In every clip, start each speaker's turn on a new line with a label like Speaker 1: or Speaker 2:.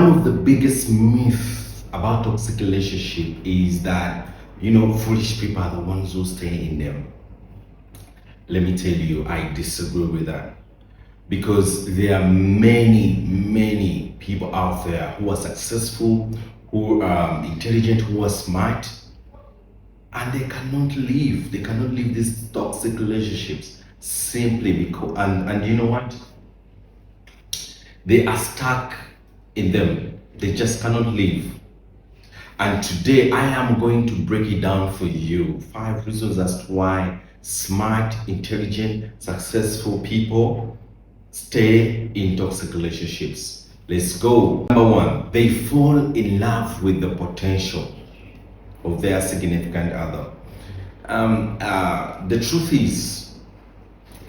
Speaker 1: One of the biggest myths about toxic relationship is that foolish people are the ones who stay in them. Let me tell you, I disagree with that because there are many people out there who are successful, who are intelligent, who are smart, and they cannot leave. They cannot leave these toxic relationships simply because, and you know what? They are stuck in them. They just cannot leave. And today I am going to break it down for you. 5 reasons as to why smart, intelligent, successful people stay in toxic relationships. Let's go. Number 1, they fall in love with the potential of their significant other. The truth is,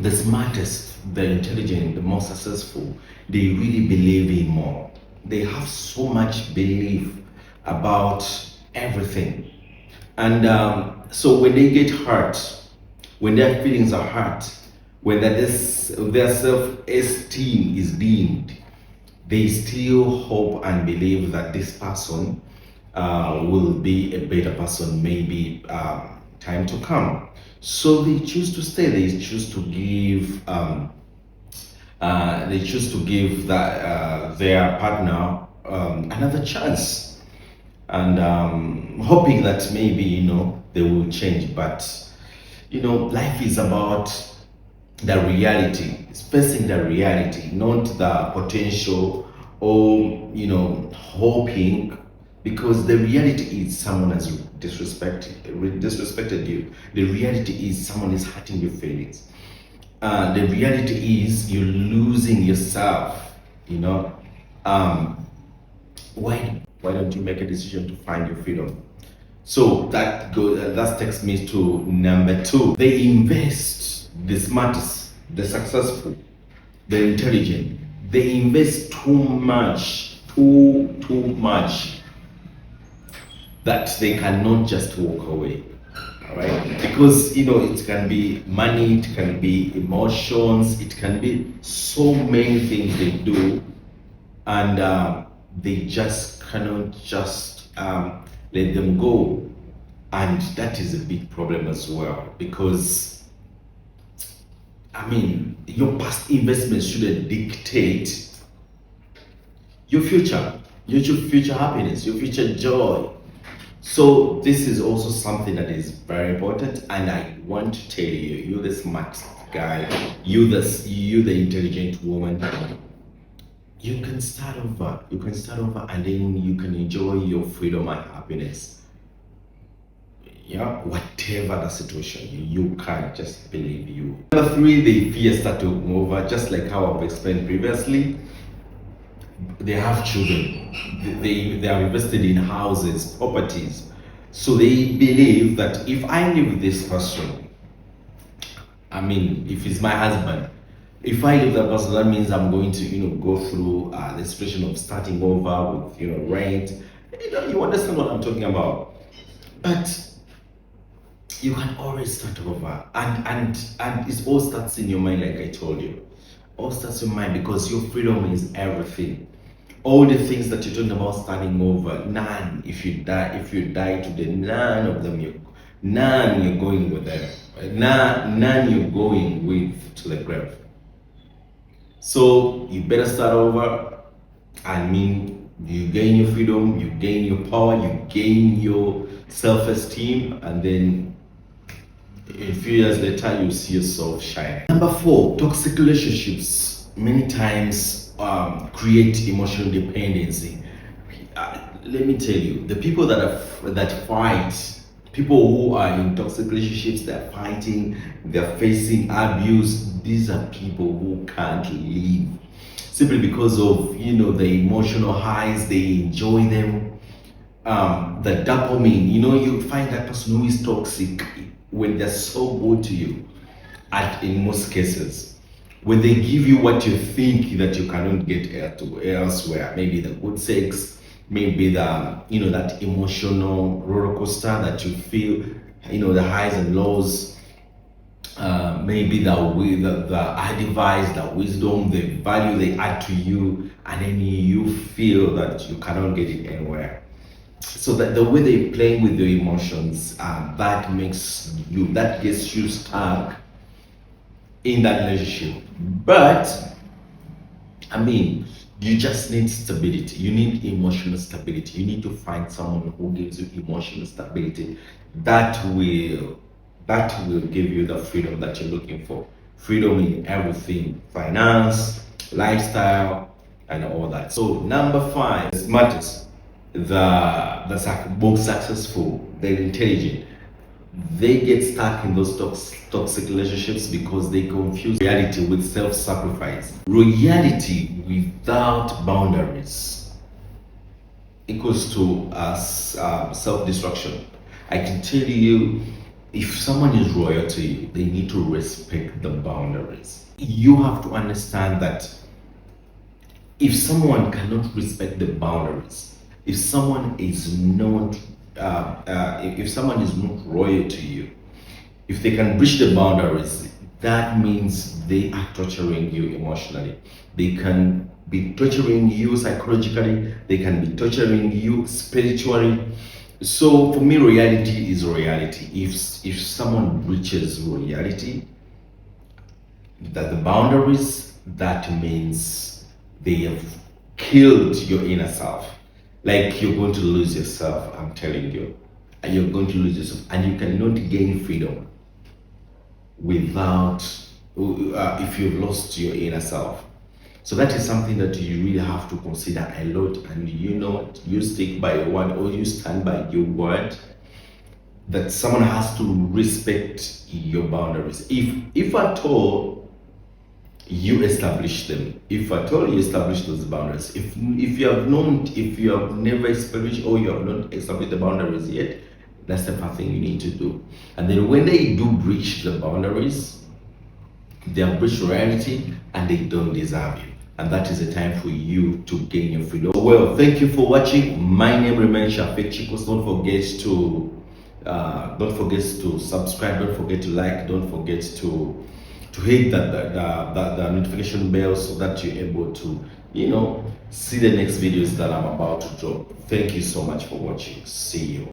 Speaker 1: the smartest, the intelligent, the most successful, they really believe in more. They have so much belief about everything. And so when they get hurt, when their feelings are hurt, when their self-esteem is dimmed, they still hope and believe that this person will be a better person, maybe time to come. So they choose to stay. They choose to give. Their partner another chance, and hoping that maybe they will change. But life is about the reality. It's facing the reality, not the potential or hoping, because the reality is someone has disrespected you. The reality is someone is hurting your feelings. The reality is you're losing yourself. Why don't you make a decision to find your freedom? So that takes me to number 2. They invest, the smartest, the successful, the intelligent. They invest too much that they cannot just walk away. All right, because it can be money, it can be emotions, it can be so many things they do, and they just cannot just let them go. And that is a big problem as well, because your past investments shouldn't dictate your future happiness, your future joy. So this is also something that is very important, and I want to tell you, you're the smart guy, you the intelligent woman. You can start over. And then you can enjoy your freedom and happiness. Yeah, whatever the situation, you can just believe you. Number 3, they fear starting over, just like how I've explained previously. They have children, they are invested in houses, properties. So they believe that if I live with this person, if it's my husband, if I live with that person, that means I'm going to go through the situation of starting over with rent. You understand what I'm talking about. But you can always start over, and it all starts in your mind, like I told you. All starts in your mind, because your freedom is everything. All the things that you're talking about starting over, none. If you die today, none of them you're going with them. None you're going with to the grave. So you better start over. You gain your freedom, you gain your power, you gain your self-esteem, and then a few years later you see yourself shine. Number 4, toxic relationships many times create emotional dependency. Let me tell you, the people that fight, people who are in toxic relationships, they're fighting, they're facing abuse. These are people who can't leave simply because of the emotional highs. They enjoy them. The dopamine. You find that person who is toxic when they're so good to you. In most cases, when they give you what you think that you cannot get elsewhere, maybe the good sex, maybe the that emotional roller coaster that you feel, the highs and lows, maybe the advice, the wisdom, the value they add to you, and then you feel that you cannot get it anywhere. So that the way they're playing with your emotions, that gets you stuck in that relationship. But I mean, you just need stability. You need emotional stability. You need to find someone who gives you emotional stability that will give you the freedom that you're looking for. Freedom in everything, finance, lifestyle, and all that. So number five, the smartest, the most successful, they're intelligent. They get stuck in those toxic relationships because they confuse reality with self-sacrifice. Reality without boundaries equals to self-destruction. I can tell you, if someone is loyal to you, they need to respect the boundaries. You have to understand that if someone cannot respect the boundaries, if someone is not if someone is not loyal to you, if they can breach the boundaries, that means they are torturing you emotionally. They can be torturing you psychologically, they can be torturing you spiritually. So for me, reality is reality. If someone breaches reality, that the boundaries, that means they have killed your inner self. Like, you're going to lose yourself, I'm telling you. And you're going to lose yourself, and you cannot gain freedom without if you've lost your inner self. So that is something that you really have to consider a lot. And you stick by your word, or you stand by your word, that someone has to respect your boundaries. If at all you establish them, if at all you establish those boundaries, if you have never established, or you have not established the boundaries yet, that's the first thing you need to do. And then when they do breach the boundaries, they have breached reality, and they don't deserve you. And that is the time for you to gain your freedom. Well, thank you for watching. My name remains Chicos. Don't forget to subscribe. Don't forget to like. Don't forget to hit the notification bell, so that you're able to see the next videos that I'm about to drop. Thank you so much for watching. See you.